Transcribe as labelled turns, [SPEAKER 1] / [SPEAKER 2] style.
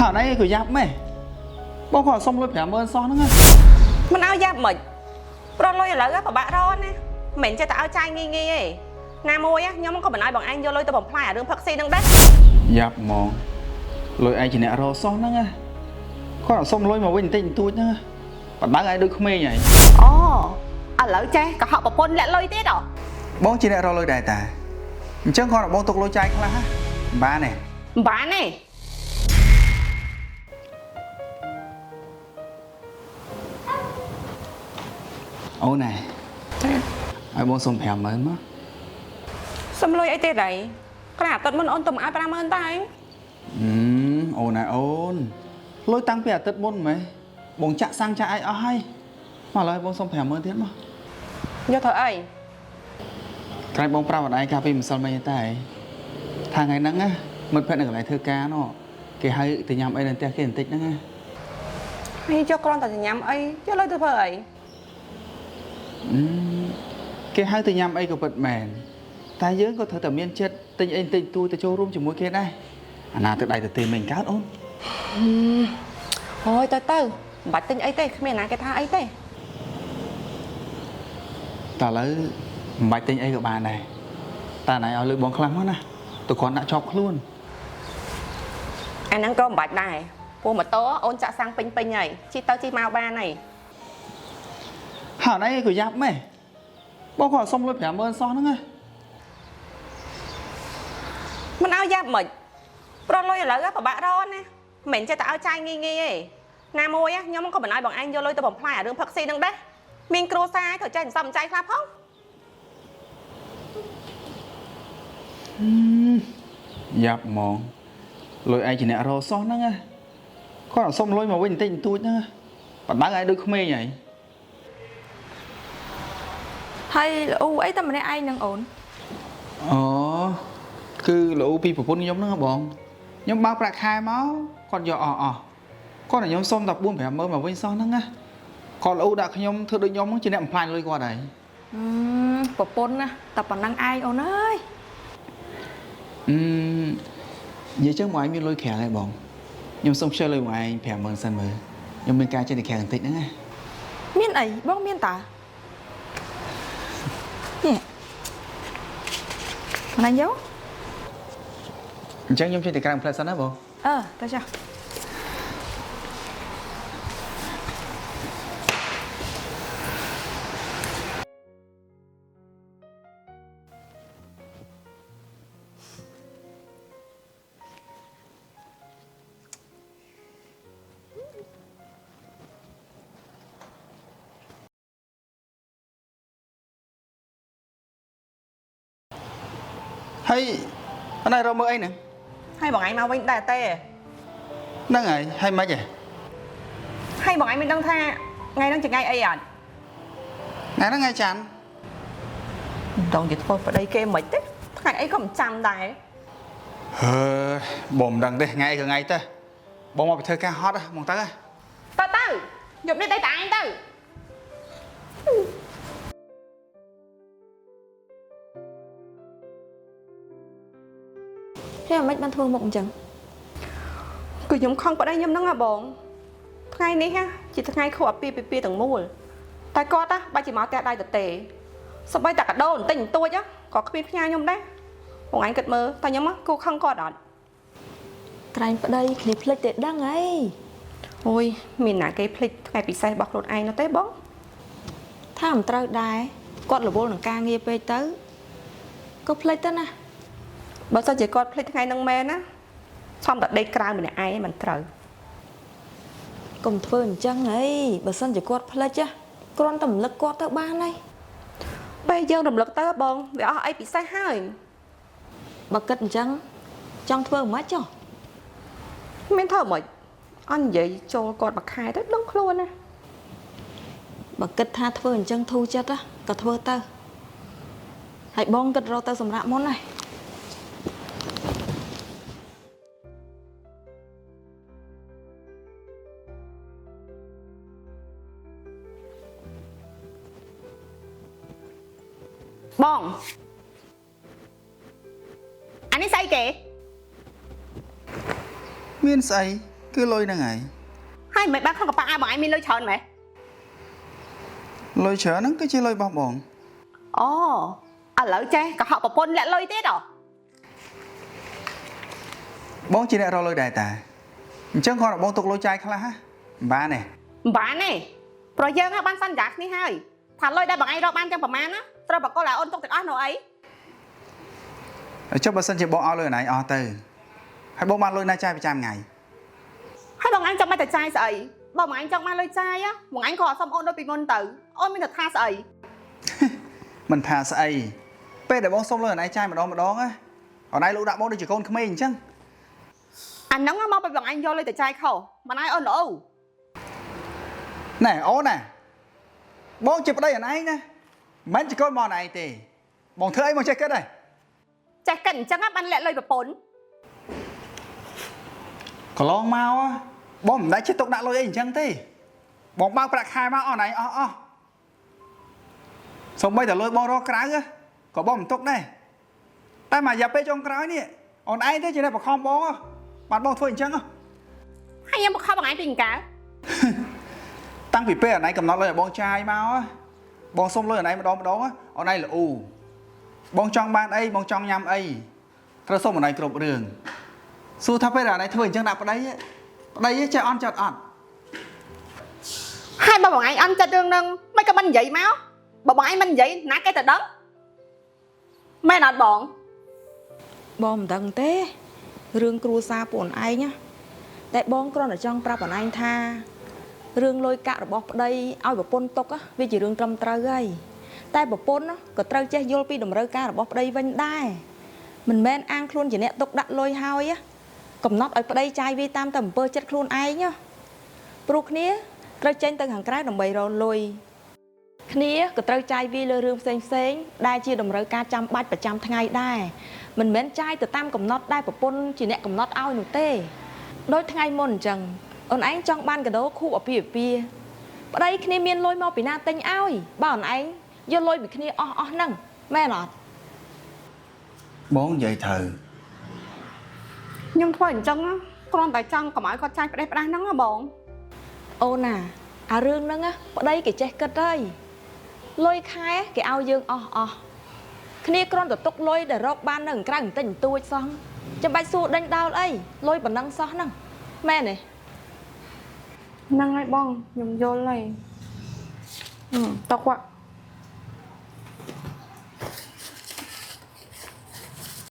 [SPEAKER 1] hảo này của giáp mày bông khỏi xong lôi phải ơn xó nữa
[SPEAKER 2] มันเอายับหมดรอนลอยอยู่แล้วก็แบบร้อนนะเหม็นจะแต่เอาใจงี้งี้นาโมยnhómมันก็เหมือนไอ้บอกanh vô lôi từ bồng phai ở đường Phật đang đấy
[SPEAKER 1] giáp mong lôi ai chỉ nè rò xó nữa có là xong lôi mà quên tình tôi nữa bạn bác ai được không mê nhỉ
[SPEAKER 2] ồ à lỡ chơi cả họ bảo pôn lại lôi tiết rồi
[SPEAKER 1] bông chỉ nè rò lôi đại tà chứ con là bông tục lôi trai không lá ba này
[SPEAKER 2] bán này
[SPEAKER 1] ô này ai bông xong phèm mới mất
[SPEAKER 2] xong lôi ấy tiết đấy cái nào tận muốn ôn tầm ai ba mươi tay
[SPEAKER 1] ô này ôn lôi tăng phèm tật môn mày bông chạ sang chạ ai ai mà lời bông xong phèm mới thiết mà
[SPEAKER 2] vô thở ấy
[SPEAKER 1] cái bông prao ở đây cà phê mình xong mấy tay thằng ngày nắng á mình phải được lại thơ cá nó cái hai từ nhầm ấy lên theo cái hình tích đó nghe
[SPEAKER 2] hay cho con tại nhắm ấy cho lôi từ phơi
[SPEAKER 1] cái hai từ nhầm ấy của bật mèn ta nhớ có thơ tầm miên chết tình anh tình tôi từ châu rung chỉ mỗi kia đây nào từ đây từ tìm mình cát ôn
[SPEAKER 2] thôi từ bạch tinh ấy tê mẹ nào cái tha ấy tê
[SPEAKER 1] ta lấy bạch tình ấy của bà này ta này ở lưỡi bóng khăn hết nè tụi con đã chọc luôn
[SPEAKER 2] anh ăn cơm bạch này cô mà tố ôn chạ sang pin pin này chi tao chi mau ba này
[SPEAKER 1] hảo này của giáp mày bông khỏi xong lôi phải ơn xó nữa nghe
[SPEAKER 2] มันเอายับหมดรอนลอยอยู่แล้วก็แบบร้อนนะเหม็นจะแต่เอาใจงี้งี้นาโมยnhómมันก็เหมือนไอ้บอกanh vô lôi từ bồng phai ở đường Phật đang đấy miên cua sai thổiใจsầmใจครับkhông
[SPEAKER 1] giáp mong lôi ai chỉ nè rò xó nữa nghe có là xong lôi mà quên tình tôi nữa bạn bác ai được không mê nhỉ
[SPEAKER 3] ហើយអូអីតែម្នាក់ឯងនឹងអូន
[SPEAKER 1] គឺលោកពីប្រពន្ធខ្ញុំហ្នឹងបងខ្ញុំបើកប្រាក់ខែមកគាត់យកអស់គាត់តែខ្ញុំសុំតែ4 5ម៉ឺនមកវិញសោះហ្នឹងណាគាត់លោកដាក់ខ្ញុំធ្វើដូចខ្ញុំហ្នឹងជាអ្នកបំផ្លាញលុយគាត់ហើយ
[SPEAKER 3] ប្រពន្ធណាតែប៉ុណ្ណឹងឯងអូនអើយ
[SPEAKER 1] និយាយចឹងមកឯងមានលុយក្រាំងហើយបងខ្ញុំសុំខ្ជិលលុយមកឯង5ម៉ឺនសិនមើលខ្ញុំមានការចេះតែក្រាំងបន្តិចហ្នឹងណា
[SPEAKER 3] មានអីបងមានតានេះណាញ់យោ
[SPEAKER 1] អញ្ចឹងខ្ញុំចេះតែក្រាំងផ្លែសិនណាបង
[SPEAKER 3] ទៅចុះ
[SPEAKER 1] ហើយអណៃរកមើលអីហ្នឹង
[SPEAKER 2] hay bọn anh mau vinh đại tê
[SPEAKER 1] ហ្នឹងហើយហើយមិនហី
[SPEAKER 2] hay bọn anh mình đang tha ngày đang chừng ngày ấy à
[SPEAKER 1] ថ្ងៃហ្នឹងថ្ងៃច័ន្ទ
[SPEAKER 2] đồng chỉ thôi vào đây kê mấy thế ngày ấy còn trăm đài
[SPEAKER 1] បងមិនដឹងទេថ្ងៃក៏ថ្ងៃទៅបងមកពីធ្វើការហត់ហ្មងទៅ
[SPEAKER 2] từ nhục đi đây tại anh từ
[SPEAKER 3] ហេមិនបានធ្វើមុខអញ្ចឹង
[SPEAKER 2] គឺខ្ញុំខំបដៃខ្ញុំហ្នឹងហ่ะបងថ្ងៃនេះហ่ะជាថ្ងៃខួបអាពីទាំងមូលតែគាត់ហ่ะបាច់ជាមកតែដៃទៅទេសម្បីតែកាដូបន្តិចបន្តួចក៏គ្មានផ្ញើខ្ញុំដែរបងអញគិតមើលតែខ្ញុំគូខឹងគាត់អត់
[SPEAKER 3] ក្រែងប្តីគ្នាភ្លេចតែដឹងអី
[SPEAKER 2] អូយមានណាគេភ្លេចថ្ងៃពិសេសរបស់ខ្លួនឯងនោះទេបង
[SPEAKER 3] ថាមិនត្រូវដែរគាត់រវល់នឹងការងារពេកទៅក៏ភ្លេចទៅណា
[SPEAKER 2] បើសិនជាគាត់ភ្លេចថ្ងៃហ្នឹងមែនណាឆំតែដេកក្រៅម្នាក់ឯងមិនត្រូវ
[SPEAKER 3] កុំធ្វើអញ្ចឹងអីបើសិនជាគាត់ភ្លេចគ្រាន់តែរំលឹកគាត់ទៅបានហើយ
[SPEAKER 2] ពេលយើងរំលឹកទៅបងវាអស់អីពិសេសហើយ
[SPEAKER 3] បើគិតអញ្ចឹងចង់ធ្វើមិនខ្មិចចុះ
[SPEAKER 2] មានធ្វើមិនអញនិយាយចូលគាត់មួយខែទៅដឹងខ្លួនណា
[SPEAKER 3] បើគិតថាធ្វើអញ្ចឹងធូរចិត្តក៏ធ្វើទៅហើយបងគិតរកទៅសម្រាប់មុនណា
[SPEAKER 2] បងអានេះស្អីគេ
[SPEAKER 1] មានស្អី cứ lôi nè ngày
[SPEAKER 2] ហើយមិនបានក្នុងកប៉ាអាបងឯងមានលុយច្រើនម៉េច
[SPEAKER 1] lôi chở nó cứ chỉ lôi bọc bọn
[SPEAKER 2] អូឥឡូវចេះកុហកប្រពន្ធលាក់លុយទៀតហ៎
[SPEAKER 1] bọn chỉ để rồi lôi đại tà chẳng còn là bọn tục lôi chai khá ha ba này
[SPEAKER 2] មិនបានទេព្រោះយើងបានសន្យាគ្នាហើយថាលុយដែលបងឯងរកបានចឹងប្រហែលណាត្រូវបកគលឲ្យអូនទុកទាំងអស់នៅអី
[SPEAKER 1] cho bà sân chỉ bọn ao lôi này o từ hay bọn bạn lôi na chai bị cham ngày
[SPEAKER 2] ហើយបងឯងចង់មកតែចាយស្អីបើបងឯងចង់មកលុយចាយបងឯងក៏សុំអូនដូចពីមុនទៅអូនមានតែថាស្អី
[SPEAKER 1] mình thà say pe để bọn xong lôi này chai mà đón á ở đây lũ đã bọn đi chỉ con khmer chăng
[SPEAKER 2] អាហ្នឹងមកពីបងឯងយកលុយតែចាយខុសមិនឲ្យអូនល្អ
[SPEAKER 1] nè ó nè bọn chỉ ở đây ở này nè mấy chỉ con mò này thì bọn thưa ấy mà chơi kết này
[SPEAKER 2] ចេះកិនអញ្ចឹងបានលាក់លុយប្រពន្ធ
[SPEAKER 1] còn lo mau á bọn mình đã chết tục đã lôi ấy chăng thế bọn bao bạc khai mau ở này xong bây giờ lôi bọn đó cái á có bọn mình tục này tay mà dập bê trong cái nè còn ai thế chỉ là bọn không bó bạn bọn thôi chăng
[SPEAKER 2] ហើយខ្ញុំមកខំបងឯងពីកា
[SPEAKER 1] tăng vì pe ở này cầm nó lôi bọn trai mau á bọn xong lôi ở này mà đó á ở đây là bọn trong ban ấy bọn trong nhâm ấy rồi xong ở này cột đường su thắp bây giờ này thôi chăng đạp ở đây á chơi on chợt on
[SPEAKER 2] ហើយបើបងឯងអន់ចិត្តរឿងហ្នឹងមិនក៏មិននិយាយមកបើបងឯងមិននិយាយណាគេទៅដឹងមែនអត់បង
[SPEAKER 3] បងមិនដឹងទេរឿងគ្រួសារពួកឯងណាតែបងគ្រាន់តែចង់ប្រាប់បងឯងថារឿងលុយកាក់របស់ប្តីឲ្យប្រពន្ធទុកវាជារឿងត្រឹមត្រូវហើយតែប្រពន្ធក៏ត្រូវចេះយល់ពីតម្រូវការរបស់ប្តីវិញដែរមិនមែនអាងខ្លួនជាអ្នកទុកដាក់លុយហើយកំណត់ឲ្យប្តីចាយវាតាមតែអំពើចិត្តខ្លួនឯងព្រោះគ្នាត្រូវចេញទៅខាងក្រៅដើម្បីរកលុយគ្នាក៏ត្រូវចាយវាលើរឿងផ្សេងដែលជាតម្រូវការចាំបាច់ប្រចាំថ្ងៃដែរមិនមែនចាយទៅតាមកំណត់ដែលប្រពន្ធជាអ្នកកំណត់ឲ្យនោះទេដូចថ្ងៃមុនអញ្ចឹងអូនឯងចង់បានកាដូខូបអាពាហ៍ពិពាហ៍ប្តីគ្នាមានលុយមកពីណាទិញឲ្យបើអូនឯងយកលុយពីគ្នាអស់ហ្នឹងមែនអត់
[SPEAKER 1] bốn vậy thử
[SPEAKER 2] ខ្ញុំធ្វើអញ្ចឹងគ្រាន់តែចង់កុំឲ្យគាត់ចាយផ្ដេសផ្ដាស់ហ្នឹងបង
[SPEAKER 3] អូនណាអារឿងហ្នឹងប្តីគេចេះគិតហើយលុយខែគេឲ្យយើងអស់គ្នាគ្រាន់តែទុកលុយដែលរកបាននៅក្រៅបន្តិចបន្តួចសោះចាំបាច់សួរដេញដោលអីលុយប៉ុណ្ណឹងសោះហ្នឹងមែនទេ
[SPEAKER 2] ហ្នឹងហើយបងខ្ញុំយល់ហើយទុក